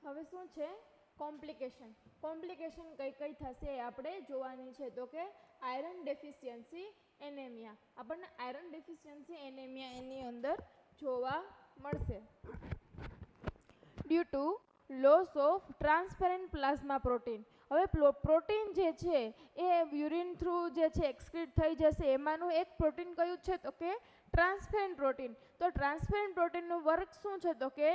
હવે શું છે કોમ્પ્લિકેશન. કોમ્પ્લિકેશન કઈ કઈ થશે એ આપણે જોવાની છે. તો કે આયરન ડેફિશિયન્સી એનેમિયા. આપણને આયરન ડેફિશિયન્સી એનેમિયા એની અંદર જોવા મળશે. Due to loss of transparent plasma protein. હવે પ્રોટીન જે છે એ યુરિન થ્રુ જે છે એક્સક્રીટ થઈ જશે. એમાંનું એક પ્રોટીન કયું છે તો કે ટ્રાન્સપેરન્ટ પ્રોટીન. તો ટ્રાન્સપેરન્ટ પ્રોટીનનું વર્ક શું છે તો કે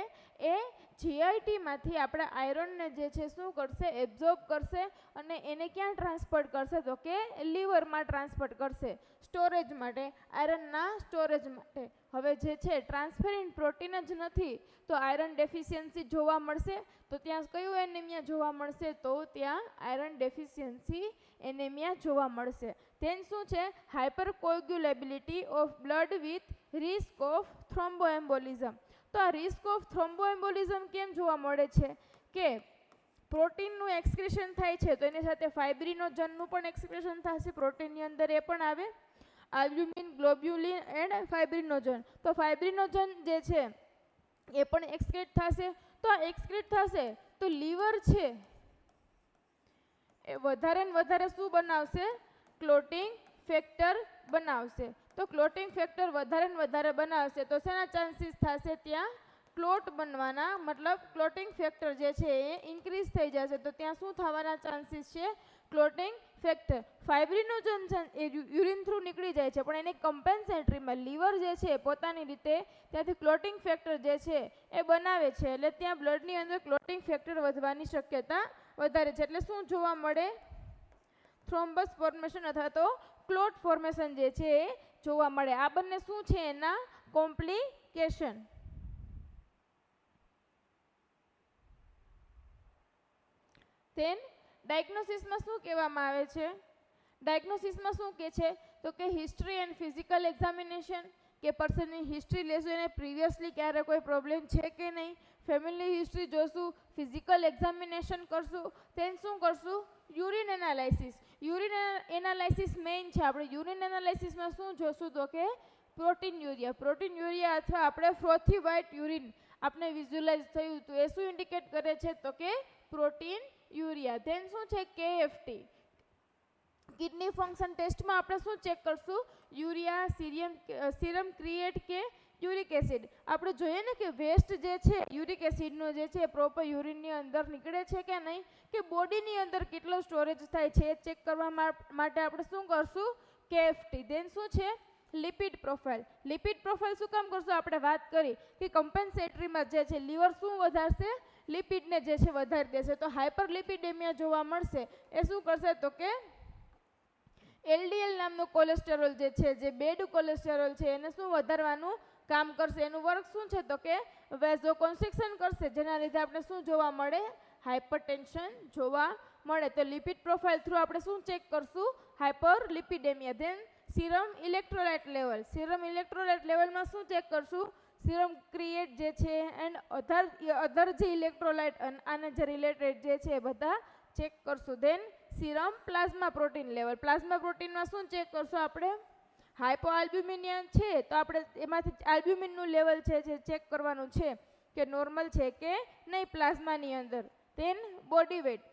એ જીઆઈટીમાંથી આપણા આયરનને જે છે શું કરશે એબ્ઝોર્બ કરશે અને એને ક્યાં ટ્રાન્સપોર્ટ કરશે તો કે લીવરમાં ટ્રાન્સપોર્ટ કરશે સ્ટોરેજ માટે, આયરનના સ્ટોરેજ માટે. હવે જે છે ટ્રાન્સપેરન્ટ પ્રોટીન જ નથી તો આયરન ડેફિશિયન્સી જોવા મળશે. તો ત્યાં કયું એનેમિયા જોવા મળશે તો ત્યાં આયરન ડેફિશિયન્સી એનેમિયા જોવા મળશે. તેન શું છે hypercoagulability of blood with risk of thromboembolism. તો આ રિસ્ક ઓફ થ્રોમ્બોએમ્બોલિઝમ કેમ જોવા મળે છે કે પ્રોટીનનું એક્સક્રીશન થાય છે તો એની સાથે ફાઇબ્રિનોજનનું પણ એક્સક્રીશન થશે. પ્રોટીનની અંદર એ પણ આવે આલ્બ્યુમિન, ગ્લોબ્યુલિન એન્ડ ફાઇબ્રિનોજન. તો ફાઇબ્રિનોજન જે છે એ પણ એક્સક્રીટ થશે. તો આ એક્સક્રીટ થશે તો લીવર છે એ વધારે ને વધારે શું બનાવશે ક્લોટિંગ ફેક્ટર બનાવશે. તો ક્લોટિંગ ફેક્ટર વધારે ને વધારે બનાવશે તો શેના ચાન્સીસ થશે ત્યાં ક્લોટ બનવાના, મતલબ ક્લોટિંગ ફેક્ટર જે છે એ ઇન્ક્રીઝ થઈ જશે. તો ત્યાં શું થવાના ચાન્સીસ છે ક્લોટિંગ ફેક્ટર. ફાઇબ્રિનોજન એ યુરિન થ્રુ નીકળી જાય છે પણ એની કમ્પેન્સેટરીમાં લીવર જે છે પોતાની રીતે ત્યાંથી ક્લોટિંગ ફેક્ટર જે છે એ બનાવે છે. એટલે ત્યાં બ્લડની અંદર ક્લોટિંગ ફેક્ટર વધવાની શક્યતા વધારે છે. એટલે શું જોવા મળે થ્રોમ્બસ ફોર્મેશન અથવા તો ક્લોટ ફોર્મેશન જે છે એ જોવા મળે. આ બંને શું છે એના કોમ્પ્લિકેશન. તેન ડાયગ્નોસિસમાં શું કહેવામાં આવે છે? ડાયગ્નોસિસમાં શું કહે છે તો કે હિસ્ટ્રી એન્ડ ફિઝિકલ એક્ઝામિનેશન, કે પર્સનની હિસ્ટ્રી લેશું એને પ્રિવિયસલી ક્યારે કોઈ પ્રોબ્લેમ છે કે નહીં, ફેમિલી હિસ્ટ્રી જોશું, ફિઝિકલ એક્ઝામિનેશન કરશું, તેન શું કરશું urine analysis. Urine analysis main છે. આપણે યુરિન એનાલાઇસિસમાં શું જોશું તો કે પ્રોટીન યુરિયા. પ્રોટીન યુરિયા અથવા આપણે ફ્રોથી વ્હાઇટ યુરિન આપણે વિઝ્યુલાઇઝ થયું તો એ શું ઇન્ડિકેટ કરે છે તો કે પ્રોટીન યુરિયા. ધેન શું છે KFT. કિડની ફંક્શન ટેસ્ટમાં આપણે શું ચેક કરશું યુરિયા, સીરમ ક્રિએટ કે યુરિક એસિડ. આપણે જોઈએ ને કે વેસ્ટ જે છે યુરિક એસિડનો જે છે પ્રોપર યુરિનની અંદર નીકળે છે કે નહીં, કે બોડીની અંદર કેટલો સ્ટોરેજ થાય છે એ ચેક કરવા માટે આપણે શું કરશું KFT. ધેન શું છે લિપિડ પ્રોફાઇલ. લિપિડ પ્રોફાઇલ શું કામ કરશું આપણે વાત કરી કે કમ્પેન્સેટરીમાં જે છે લીવર શું વધારશે લિપિડને જે છે વધારી દેશે. તો હાઇપરલિપિડેમિયા જોવા મળશે. એ શું કરશે તો કે LDL નામનું કોલેસ્ટેરોલ જે છે જે બેડ કોલેસ્ટેરોલ છે એને શું વધારવાનું કામ કરશે. એનું વર્ક શું છે તો કે વેઝોકોન્સ્ટ્રિક્શન કરશે જેના લીધે આપણે શું જોવા મળે હાઇપરટેન્શન જોવા મળે. તો લિપિડ પ્રોફાઇલ થ્રુ આપણે શું ચેક કરશું hyperlipidaemia. Then serum electrolyte level. Serum electrolyte લેવલમાં શું ચેક કરશું સીરમ ક્રિએટ જે છે એન્ડ અધર જે ઇલેક્ટ્રોલાઇટ આને જે રિલેટેડ જે છે એ બધા ચેક કરશું. Then serum plasma protein level. Plasma પ્રોટીનમાં શું ચેક કરશું આપણે હાઇપોઆલ્બ્યુમિનિયા છે તો આપણે એમાંથી આલ્બ્યુમિનનું લેવલ છે જે ચેક કરવાનું છે કે નોર્મલ છે કે નહીં પ્લાઝમાની અંદર. Then body weight.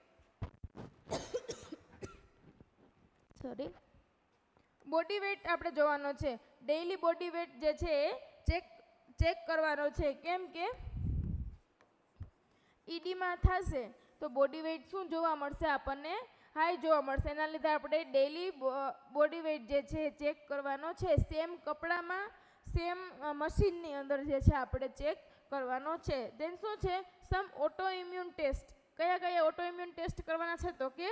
Sorry body weight આપણે જોવાનો છે. ડેઇલી બોડી વેટ જે છે એ ચેક કરવાનો છે. કેમ કે ઈડીમાં થશે તો બોડી વેટ શું જોવા મળશે આપણને હાઈ જોવા મળશે. એના લીધે આપણે ડેઇલી બોડી વેટ જે છે ચેક કરવાનો છે. સેમ કપડામાં સેમ મશીનની અંદર જે છે આપણે ચેક કરવાનો છે. દેન શું છે સમ ઓટો ઇમ્યુન ટેસ્ટ. કયા કયા ઓટો ઇમ્યુન ટેસ્ટ કરવાના છે તો કે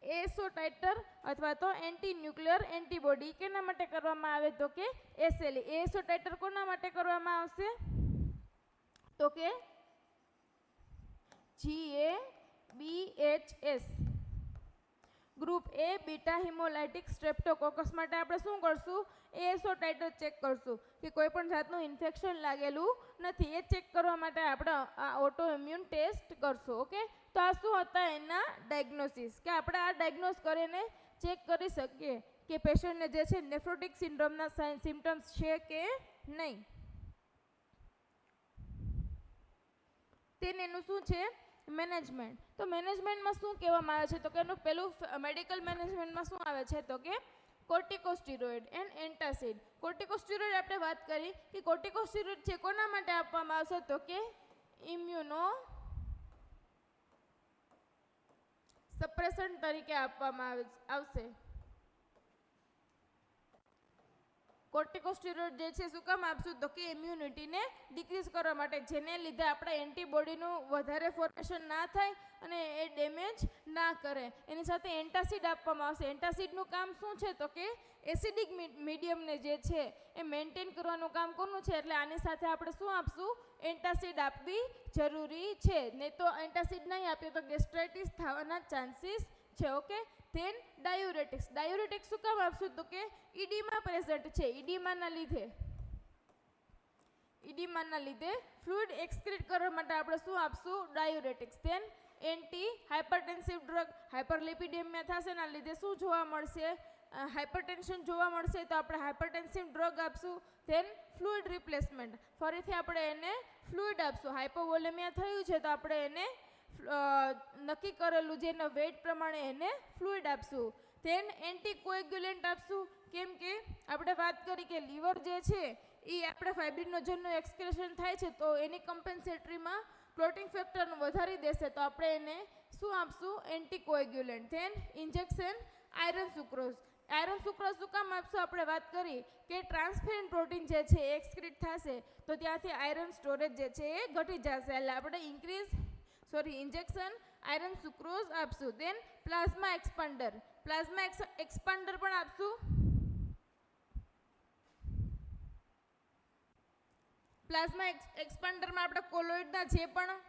એસો ટાઇટર અથવા તો એન્ટી ન્યુક્લિયર એન્ટીબોડી. કેના માટે કરવામાં આવે તો કે SLE. એસો ટાઇટર કોના માટે કરવામાં આવશે તો કે GABHS. ગ્રુપ A બીટા હિમોલાઇટિક સ્ટ્રેપ્ટોકોકસ માટે આપણે શું કરશું એસો ટાઇટર ચેક કરશું કે કોઈ પણ જાતનું ઇન્ફેક્શન લાગેલું નથી. એ ચેક કરવા માટે આપણે આ ઓટો ઇમ્યુન ટેસ્ટ કરશું. ઓકે, તો આ શું હતા એના ડાયગ્નોસિસ કે આપણે આ ડાયગ્નોસ કરીને ચેક કરી શકીએ કે પેશન્ટને જે છે નેફ્રોટિક સિન્ડ્રોમના સિમ્ટમ્સ છે કે નહીં. તેને એનું શું છે મેનેજમેન્ટ. તો મેનેજમેન્ટમાં શું કહેવામાં આવે છે તો કે એનું પેલું મેડિકલ મેનેજમેન્ટમાં શું આવે છે તો કે કોર્ટિકોસ્ટીરોઇડ એન્ડ એન્ટાસિડ. કોર્ટિકોસ્ટીરોઇડ આપણે વાત કરી કે કોર્ટિકોસ્ટીરોઇડ છે કોના માટે આપવામાં આવશે તો કે ઇમ્યુનો સપ્રેશન તરીકે આપવામાં આવશે. કોર્ટિકોસ્ટીરોઇડ જે છે શું કામ આપશું તો કે ઇમ્યુનિટીને ડિક્રીઝ કરવા માટે, જેને લીધે આપણે એન્ટીબોડીનું વધારે ફોર્મેશન ના થાય અને એ ડેમેજ ના કરે. એની સાથે એન્ટાસિડ આપવામાં આવશે. એન્ટાસિડનું કામ શું છે તો કે એસિડિક મીડિયમને જે છે એ મેન્ટેન કરવાનું કામ કોનું છે, એટલે આની સાથે આપણે શું આપશું એન્ટાસિડ આપવી જરૂરી છે. નહીં તો એન્ટાસિડ નહીં આપીએ તો ગેસ્ટ્રાઇટિસ થવાના ચાન્સીસ છે. ઓકે. ધેન ડાયુરેટિક્સ. ડાયુરેટિક્સ શું કામ આપશું તો કે ઈડીમા પ્રેઝન્ટ છે. ઈડીમાના લીધે ફ્લુઇડ એક્સક્રીટ કરવા માટે આપણે શું આપશું diuretics. Then antihypertensive drug. Hyperlipidaemia થશે એના લીધે શું જોવા મળશે હાઇપરટેન્શન જોવા મળશે તો આપણે હાઇપરટેન્સિવ ડ્રગ આપશું. Then fluid replacement. ફરીથી આપણે એને ફ્લુઇડ આપશું. હાઇપોવોલેમિયા થયું છે તો આપણે એને નક્કી કરેલું જે એના વેઇટ પ્રમાણે એને ફ્લુઇડ આપશું. ધેન એન્ટીકોએગ્યુલેન્ટ આપશું. કેમ કે આપણે વાત કરી કે લીવર જે છે એ આપણે ફાઇબ્રિનોજનનું એક્સક્રેશન થાય છે તો એની કમ્પેન્સેટરીમાં ક્લોટિંગ ફેક્ટરનું વધારી દેશે તો આપણે એને શું આપશું anticoagulant. Then injection iron sucrose. Iron sucrose શું કામ આપશું આપણે વાત કરી કે ટ્રાન્સફેરન્ટ પ્રોટીન જે છે એ એક્સક્રીટ થશે તો ત્યાંથી આયરન સ્ટોરેજ જે છે એ ઘટી જશે એટલે આપણે ઇન્જેક્શન આયરન સુક્રોઝ આપશું. Then plasma expander. Plasma expander પણ આપશું. પ્લાઝ્મા એક્સપાન્ડરમાં આપણે કોલોઇડના જે પણ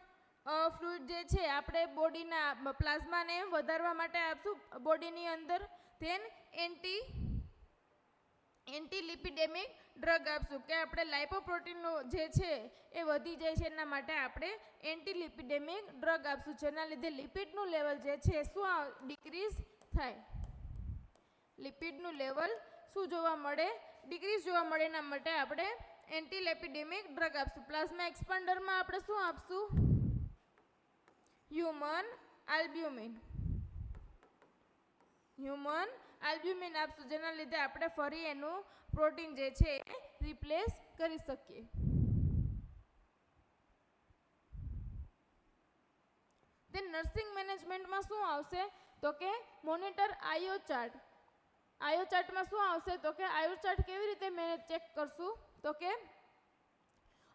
ફ્લુઇડ જે છે આપણે બોડીના પ્લાઝમાને વધારવા માટે આપશું બોડીની અંદર. ધેન એન્ટીલિપિડેમિક ડ્રગ આપશું કે આપણે લાઇપોપ્રોટીનનો જે છે એ વધી જાય છે એના માટે આપણે એન્ટીલિપિડેમિક ડ્રગ આપશું જેના લીધે લિપિડનું લેવલ જે છે શું ડિક્રીઝ થાય. લિપિડનું લેવલ શું જોવા મળે ડિક્રીઝ જોવા મળે એના માટે આપણે એન્ટીલિપિડેમિક ડ્રગ આપશું. પ્લાઝ્મા એક્સપાન્ડરમાં આપણે શું આપશું હ્યુમન આલ્બ્યુમિન આપશું જેના લીધે આપણે ફરી એનું પ્રોટીન જે છે એ રિપ્લેસ કરી શકીએ. તે નર્સિંગ મેનેજમેન્ટમાં શું આવશે તો કે મોનિટર આઈઓ ચાર્ટ. આઈઓ ચાર્ટમાં શું આવશે તો કે આઈઓ ચાર્ટ કેવી રીતે મેનેજ ચેક કરશું તો કે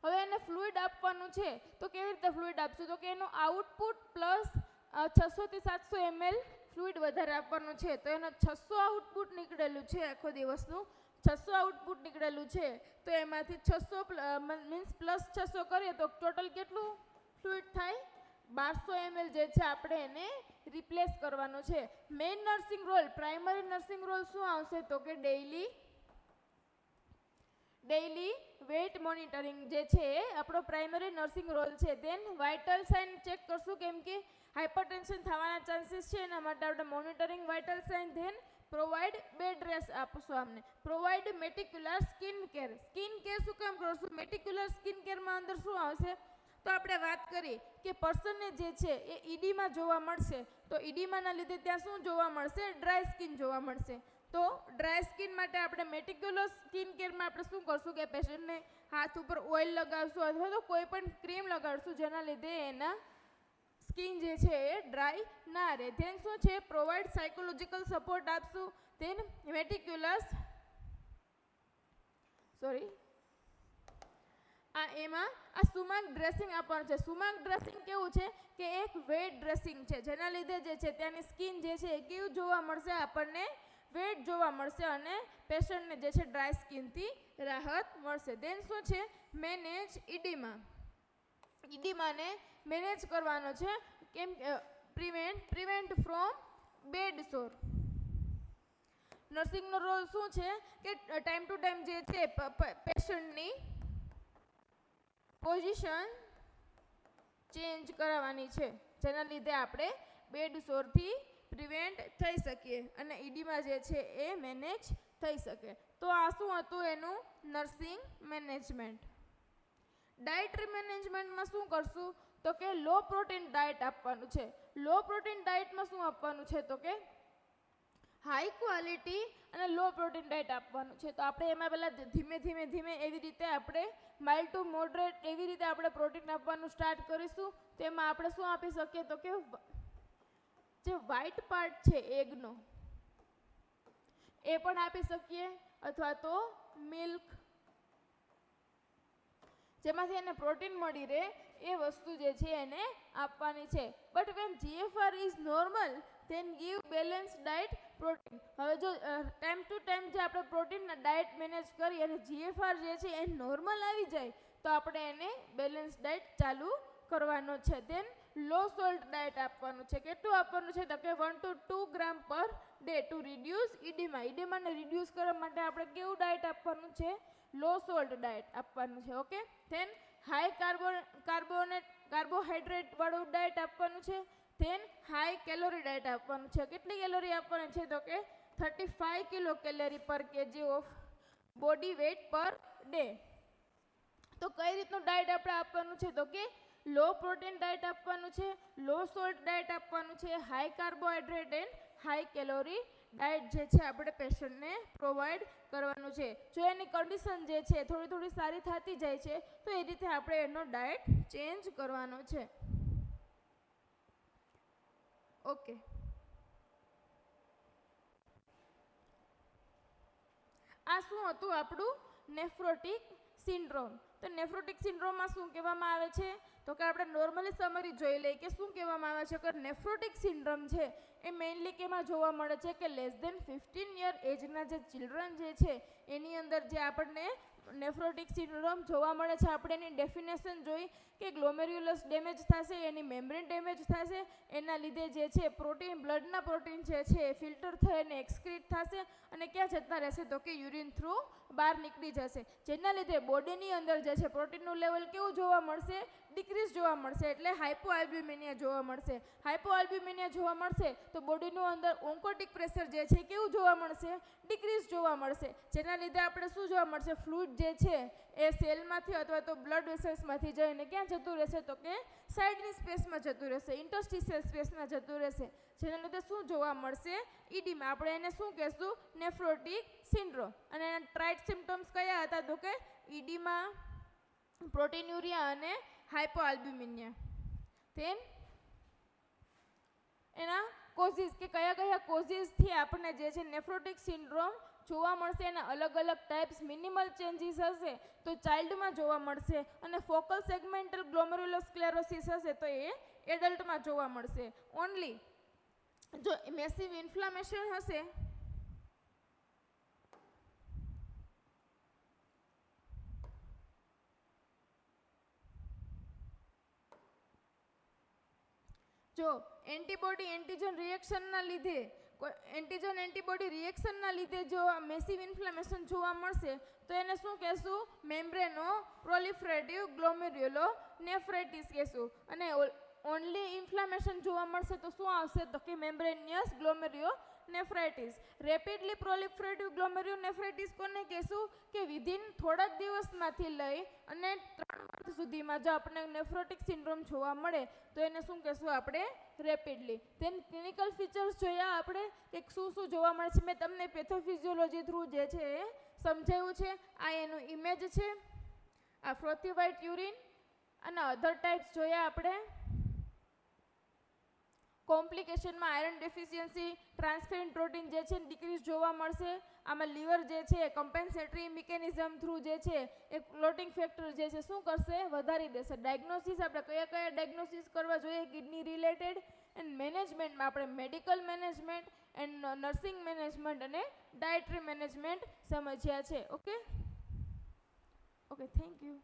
હવે એને ફ્લુઇડ આપવાનું છે તો કેવી રીતે ફ્લુઇડ આપશું તો કે એનું આઉટપુટ પ્લસ 600 થી 700 ml ફ્લુઇડ વધારે આપવાનું છે તો એનો 600 આઉટપુટ નીકળેલું છે આખો દિવસનું 600 આઉટપુટ નીકળેલું છે તો એમાંથી 600 મીન્સ પ્લસ 600 કરીએ તો ટોટલ કેટલું ફ્લુઇડ થાય 1200 ml જે છે આપણે એને રિપ્લેસ કરવાનો છે. Main nursing role primary nursing role શું આવશે તો કે ડેઇલી વેઇટ મોનિટરિંગ જે છે એ આપણો પ્રાઇમરી નર્સિંગ રોલ છે. ધેન વાઇટલ સાઇન ચેક કરશું કેમ કે હાઇપરટેન્શન થવાના ચાન્સીસ છે એના માટે આપણે monitoring vital sign. Then provide bed rest આપશું આમને. Provide meticulous skin care. Skin care શું કામ કરશું મેટિક્યુલર સ્કિન કેરમાં અંદર શું આવશે તો આપણે વાત કરી કે પર્સનને જે છે એ ઈડીમાં જોવા મળશે તો ઈડીમાના લીધે ત્યાં શું જોવા મળશે ડ્રાય સ્કિન જોવા મળશે. તો ડ્રાય સ્કિન માટે આપણે મેટિક્યુલર સ્કિન કેરમાં આપણે શું કરશું કે પેશન્ટને હાથ ઉપર ઓઇલ લગાવશું અથવા તો કોઈ પણ ક્રીમ લગાડશું જેના લીધે એના સ્કિન જે છે એ ડ્રાય ના રહે. ધેન શું છે પ્રોવાઈડ સાયકોલોજીકલ સપોર્ટ આપશું. ધેન એમાં આ સુમાંગ ડ્રેસિંગ આપવાનું છે. સુમાંગ ડ્રેસિંગ કેવું છે કે એક વેટ ડ્રેસિંગ છે જેના લીધે જે છે ત્યાંની સ્કિન જે છે એ કેવું જોવા મળશે આપણને વેટ જોવા મળશે અને પેશન્ટને જે છે ડ્રાય સ્કિનથી રાહત મળશે. ધેન શું છે મેનેજ ઈડીમાને મેનેજ કરવાનો છે કેમ પ્રિવેન્ટ ફ્રોમ બેડ સોર. નર્સિંગનો રોલ શું છે કે ટાઈમ ટુ ટાઈમ જે છે પેશન્ટની પોઝિશન ચેન્જ કરાવવાની છે જેના લીધે આપણે બેડ સોરથી પ્રિવેન્ટ થઈ શકીએ અને ઈડીમાં જે છે એ મેનેજ થઈ શકે. તો આ શું હતું એનું નર્સિંગ મેનેજમેન્ટ. ડાયટરી મેનેજમેન્ટમાં શું કરશું તો કે લો પ્રોટીન ડાયટ આપવાનું છે. લો પ્રોટીન ડાયટમાં શું આપવાનું છે તો કે હાઈ ક્વોલિટી અને લો પ્રોટીન ડાયટ આપવાનું છે. તો આપણે એમાં પહેલાં ધીમે એવી રીતે આપણે માઇલ્ડ ટુ મોડરેટ એવી રીતે આપણે પ્રોટીન આપવાનું સ્ટાર્ટ કરીશું. તો એમાં આપણે શું આપી શકીએ તો કે જે વ્હાઇટ પાર્ટ છે એગનો એ પણ આપી શકીએ, અથવા તો મિલ્ક જેમાંથી એને પ્રોટીન મળી રહે એ વસ્તુ જે છે એને આપવાની છે. But when GFR is normal then give balance diet protein. હવે જો ટાઈમ ટુ ટાઈમ જે આપણે પ્રોટીનના ડાયટ મેનેજ કરી અને GFR જે છે એ નોર્મલ આવી જાય તો આપણે એને બેલેન્સ ડાયટ ચાલુ કરવાનો છે. દેન લો સોલ્ટ ડાયટ આપવાનું છે. કેટલું આપવાનું છે તો કે 1 to 2 gram per day to reduce oedema. ઇડીમાને રિડ્યુસ કરવા માટે આપણે કેવું ડાયટ આપવાનું છે? લો સોલ્ટ ડાયટ આપવાનું છે. ઓકે. ધેન હાઈ કાર્બોહાઈડ્રેટ વાળું ડાયટ આપવાનું છે. ધેન હાઈ કેલોરી ડાયટ આપવાનું છે. કેટલી કેલોરી આપવાની છે તો કે 35 kilocalorie per KG of body weight per day. તો કઈ રીતનું ડાયટ આપણે આપવાનું છે તો કે લો પ્રોટીન ડાયટ આપવાનું છે, લો સોલ્ટ ડાયટ આપવાનું છે, high carbohydrate and high calorie diet જે છે આપણે પેશન્ટને પ્રોવાઈડ કરવાનું છે. જો એની કન્ડિશન જે છે થોડી સારી થતી જાય છે તો એ રીતે આપણે એનો ડાયટ ચેન્જ કરવાનો છે. ઓકે. આ શું હતું આપણું નેફ્રોટિક સિન્ડ્રોમ. તો નેફ્રોટિક સિન્ડ્રોમમાં શું કહેવામાં આવે છે તો કે આપણે નોર્મલી સમરી જોઈ લઈએ કે શું કહેવામાં આવે છે કે નેફ્રોટિક સિન્ડ્રોમ છે એ મેઇનલી કેમાં જોવા મળે છે કે લેસ ધેન 15 યર એજના જે ચિલ્ડ્રન જે છે એની અંદર જે આપણને નેફ્રોટિક સિન્ડ્રોમ જોવા મળે છે. આપણે એની ડેફિનેશન જોઈ કે ગ્લોમેર્યુલસ ડેમેજ થશે, એની મેમ્બ્રેન ડેમેજ થશે, એના લીધે જે છે પ્રોટીન બ્લડના પ્રોટીન જે છે એ ફિલ્ટર થઈને એક્સક્રીટ થશે અને ક્યાં જતા રહેશે તો કે યુરિન થ્રુ બહાર નીકળી જશે. જેના લીધે બોડીની અંદર જે છે પ્રોટીનનું લેવલ કેવું જોવા મળશે? ડિક્રીઝ જોવા મળશે. એટલે હાઇપોઆલ્બ્યુમિનિયા જોવા મળશે. હાઇપોઆલ્બ્યુમિનિયા જોવા મળશે તો બોડીનું અંદર ઓન્કોટિક પ્રેશર જે છે કેવું જોવા મળશે? ડિક્રીઝ જોવા મળશે. જેના લીધે આપણે શું જોવા મળશે? ફ્લુઇડ જે છે એ સેલમાંથી અથવા તો બ્લડ વેસલ્સમાંથી જઈને ક્યાં જતું રહેશે તો કે સાઈડની સ્પેસમાં જતું રહેશે, ઇન્ટરસ્ટિશિયલ સ્પેસમાં જતું રહેશે. જેના લીધે શું જોવા મળશે? ઈડીમાં. આપણે એને શું કહેશું? Nephrotic syndrome. અને એના ટ્રાઇટ સિમ્ટમ્સ કયા હતા તો કે ઈડીમા, પ્રોટીન્યુરિયા અને હાઇપોઆલ્બ્યુમિનિયા. ધેન એના કોઝિસ કે કયા કોઝિસથી આપણને જે છે નેફ્રોટિક સિન્ડ્રોમ જોવા મળશે. એના અલગ ટાઈપ્સ મિનિમલ ચેન્જીસ હશે તો ચાઇલ્ડમાં જોવા મળશે અને ફોકલ સેગમેન્ટલ ગ્લોમેરુલોસ્ક્લેરોસિસ હશે તો એ એડલ્ટમાં જોવા મળશે. ઓનલી જો મેસિવ ઇન્ફ્લામેશન હશે જો એન્ટીજન રિએક્શનના લીધે એન્ટીબોડી રિએક્શનના લીધે જો મેસિવ ઇન્ફ્લેમેશન જોવા મળશે તો એને શું કહેશું? મેમ્બ્રેનો પ્રોલિફરેટિવ ગ્લોમેર્યુલો નેફ્રાઇટિસ કહેશું. અને ઓનલી ઇન્ફ્લામેશન જોવા મળશે તો શું આવશે તો કે મેમ્બ્રેનિયસ ગ્લોમેર્યુલો નેફ્રાઇટિસ. રેપિડલી પ્રોલિફરેટિવ ગ્લોમેર્યુલો નેફ્રાઇટિસ કોને કહેશું? કે વિધિન થોડાક દિવસમાંથી લઈ અને 3 મંથ સુધીમાં જો આપણે નેફ્રોટિક સિન્ડ્રોમ જોવા મળે તો એને શું કહેશું આપણે? રેપિડલી. તેન ક્લિનિકલ ફીચર્સ જોયા આપણે કે શું જોવા મળે છે. મેં તમને પેથોફિઝિયોલોજી થ્રુ જે છે એ સમજાવ્યું છે. આ એનું ઇમેજ છે, આ ફ્રોથી વ્હાઇટ યુરિન અને અધર ટાઈપ્સ જોયા આપણે. કોમ્પ્લિકેશનમાં આયરન ડેફિશિયન્સી, ટ્રાન્સફેરિન પ્રોટીન જે છે ડિક્રીઝ જોવા મળશે. આમાં લીવર જે છે કમ્પેન્સેટરી મિકેનિઝમ થ્રુ જે છે એ ક્લોટિંગ ફેક્ટર જે છે શું કરશે? વધારી દેશે. ડાયગ્નોસિસ આપણે કયા ડાયગ્નોસિસ કરવા જોઈએ કિડની રિલેટેડ? એન્ડ મેનેજમેન્ટમાં આપણે medical management and nursing management અને ડાયટરી મેનેજમેન્ટ સમજ્યા છે. Okay, thank you.